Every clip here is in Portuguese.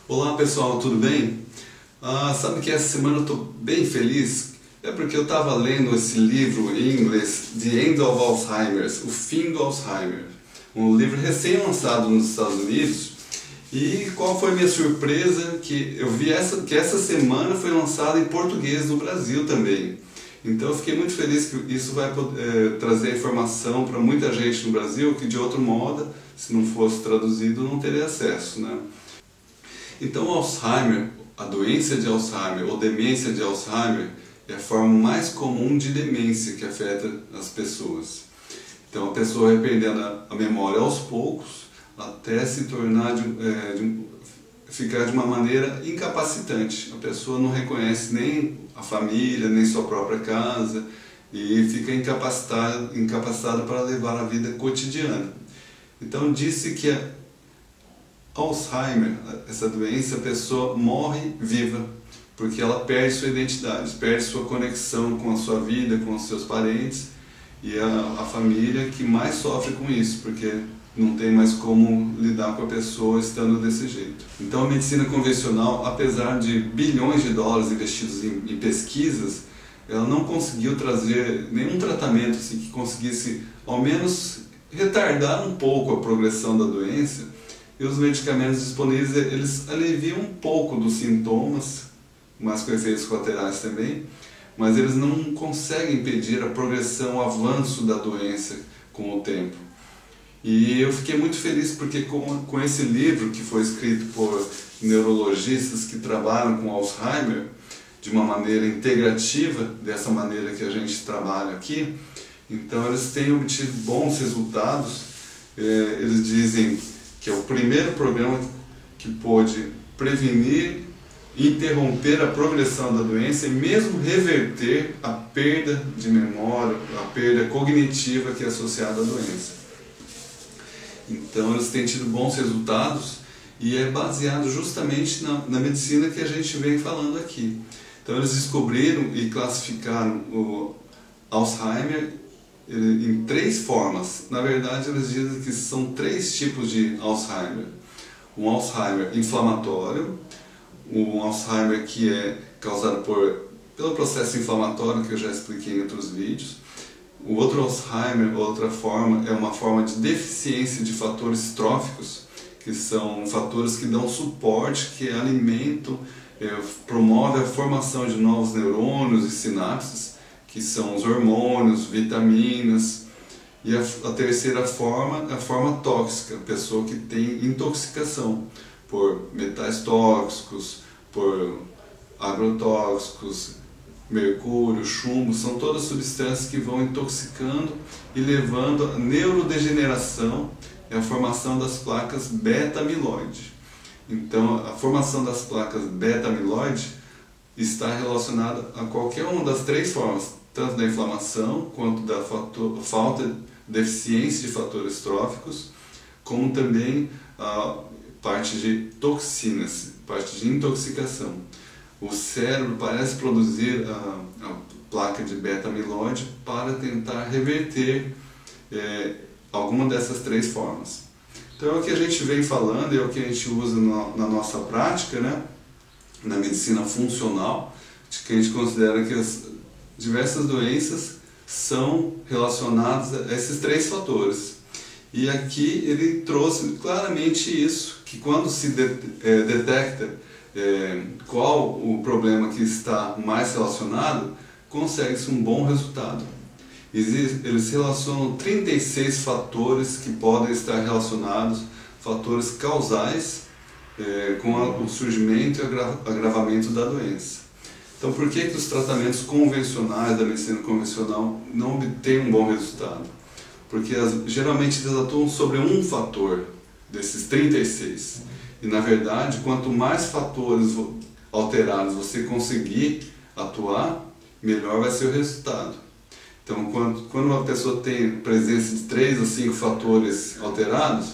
Olá pessoal, tudo bem? Sabe que essa semana eu estou bem feliz? É porque eu estava lendo esse livro em inglês, The End of Alzheimer, O Fim do Alzheimer, um livro recém-lançado nos Estados Unidos. E qual foi a minha surpresa? Que eu vi que essa semana foi lançado em português no Brasil também. Então eu fiquei muito feliz que isso vai trazer informação para muita gente no Brasil que de outro modo, se não fosse traduzido, não teria acesso, né? Então Alzheimer, a doença de Alzheimer ou demência de Alzheimer é a forma mais comum de demência que afeta as pessoas. Então a pessoa vai perdendo a memória aos poucos até se tornar ficar de uma maneira incapacitante. A pessoa não reconhece nem a família, nem sua própria casa e fica incapacitada para levar a vida cotidiana. Então disse que Alzheimer, essa doença, a pessoa morre viva, porque ela perde sua identidade, perde sua conexão com a sua vida, com os seus parentes, e a família que mais sofre com isso, porque não tem mais como lidar com a pessoa estando desse jeito. Então a medicina convencional, apesar de bilhões de dólares investidos em pesquisas, ela não conseguiu trazer nenhum tratamento assim, que conseguisse ao menos retardar um pouco a progressão da doença, e os medicamentos disponíveis eles aliviam um pouco dos sintomas, mas com efeitos colaterais também, mas eles não conseguem impedir a progressão, o avanço da doença com o tempo. E eu fiquei muito feliz porque com esse livro que foi escrito por neurologistas que trabalham com Alzheimer de uma maneira integrativa, dessa maneira que a gente trabalha aqui, então eles têm obtido bons resultados. Eles dizem que é o primeiro programa que pôde prevenir e interromper a progressão da doença e mesmo reverter a perda de memória, a perda cognitiva que é associada à doença. Então eles têm tido bons resultados e é baseado justamente na medicina que a gente vem falando aqui. Então eles descobriram e classificaram o Alzheimer em 3 formas. Na verdade eles dizem que são 3 tipos de Alzheimer. Um Alzheimer inflamatório, um Alzheimer que é causado pelo processo inflamatório que eu já expliquei em outros vídeos. O outro Alzheimer, outra forma, é uma forma de deficiência de fatores tróficos, que são fatores que dão suporte, que alimentam, promovem a formação de novos neurônios e sinapses, que são os hormônios, vitaminas. E a terceira forma é a forma tóxica, a pessoa que tem intoxicação por metais tóxicos, por agrotóxicos, mercúrio, chumbo, são todas substâncias que vão intoxicando e levando a neurodegeneração e a formação das placas beta-amiloide. Então, a formação das placas beta-amiloide está relacionada a qualquer uma das 3 formas, tanto da inflamação quanto da falta, deficiência de fatores tróficos, como também a parte de toxinas, parte de intoxicação. O cérebro parece produzir a placa de beta-amiloide para tentar reverter alguma dessas 3 formas. Então é o que a gente vem falando, é o que a gente usa na nossa prática, né? Na medicina funcional, que a gente considera que as diversas doenças são relacionadas a esses 3 fatores. E aqui ele trouxe claramente isso, que quando se detecta qual o problema que está mais relacionado, consegue-se um bom resultado. Eles relacionam 36 fatores que podem estar relacionados, fatores causais, com o surgimento e agravamento da doença. Então por que os tratamentos convencionais da medicina convencional não obtêm um bom resultado? Porque geralmente eles atuam sobre um fator desses 36. E na verdade, quanto mais fatores alterados você conseguir atuar, melhor vai ser o resultado. Então, quando uma pessoa tem presença de 3 ou 5 fatores alterados,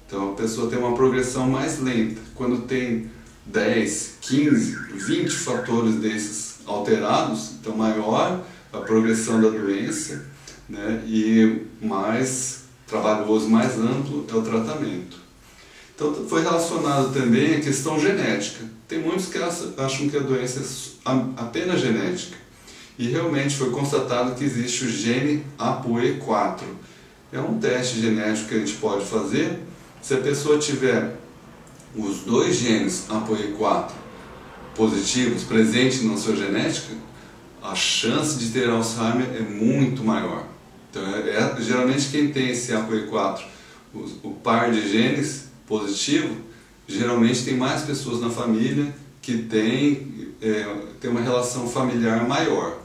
então a pessoa tem uma progressão mais lenta. Quando tem 10, 15, 20 fatores desses alterados, então maior a progressão da doença, né, e mais trabalhoso, mais amplo é o tratamento. Então foi relacionado também à questão genética. Tem muitos que acham que a doença é apenas genética. E realmente foi constatado que existe o gene ApoE4. É um teste genético que a gente pode fazer. Se a pessoa tiver os dois genes ApoE4 positivos presentes na sua genética, a chance de ter Alzheimer é muito maior. Então, geralmente quem tem esse ApoE4, o par de genes positivo, geralmente tem mais pessoas na família que tem uma relação familiar maior.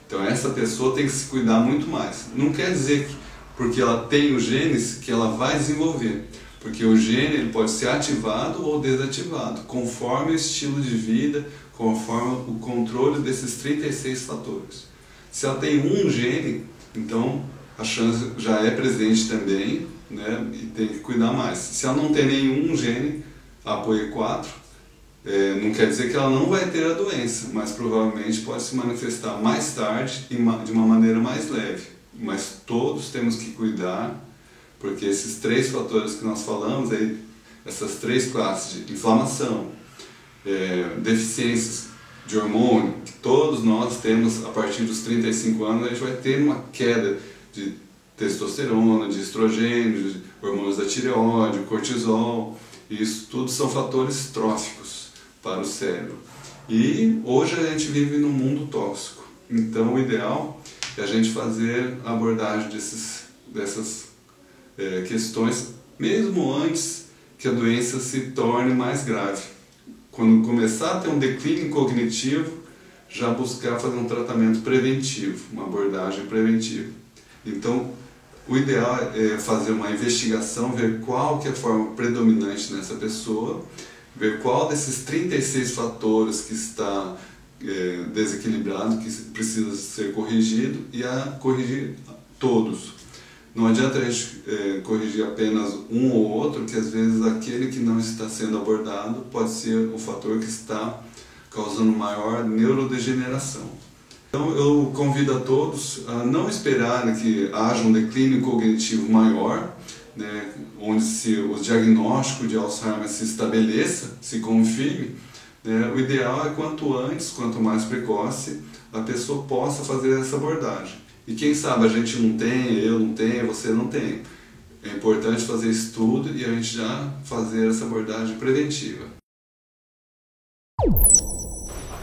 Então essa pessoa tem que se cuidar muito mais. Não quer dizer que porque ela tem os genes que ela vai desenvolver, porque o gene ele pode ser ativado ou desativado, conforme o estilo de vida, conforme o controle desses 36 fatores. Se ela tem um gene, então a chance já é presente também, né, e tem que cuidar mais. Se ela não tem nenhum gene, ApoE4, não quer dizer que ela não vai ter a doença, mas provavelmente pode se manifestar mais tarde e de uma maneira mais leve. Mas todos temos que cuidar, porque esses 3 fatores que nós falamos, essas 3 classes de inflamação, deficiências de hormônio, que todos nós temos a partir dos 35 anos, a gente vai ter uma queda de testosterona, de estrogênio, de hormônios da tireoide, cortisol. Isso tudo são fatores tróficos para o cérebro. E hoje a gente vive num mundo tóxico. Então o ideal é a gente fazer a abordagem dessas questões, mesmo antes que a doença se torne mais grave. Quando começar a ter um declínio cognitivo, já buscar fazer um tratamento preventivo, uma abordagem preventiva. Então, o ideal é fazer uma investigação, ver qual que é a forma predominante nessa pessoa, ver qual desses 36 fatores que está desequilibrado, que precisa ser corrigido, e corrigir todos. Não adianta a gente corrigir apenas um ou outro, que às vezes aquele que não está sendo abordado pode ser o fator que está causando maior neurodegeneração. Então eu convido a todos a não esperar que haja um declínio cognitivo maior, né, onde o diagnóstico de Alzheimer se estabeleça, se confirme. O ideal é quanto antes, quanto mais precoce, a pessoa possa fazer essa abordagem. E quem sabe a gente não tem, eu não tenho, você não tem. É importante fazer estudo e a gente já fazer essa abordagem preventiva.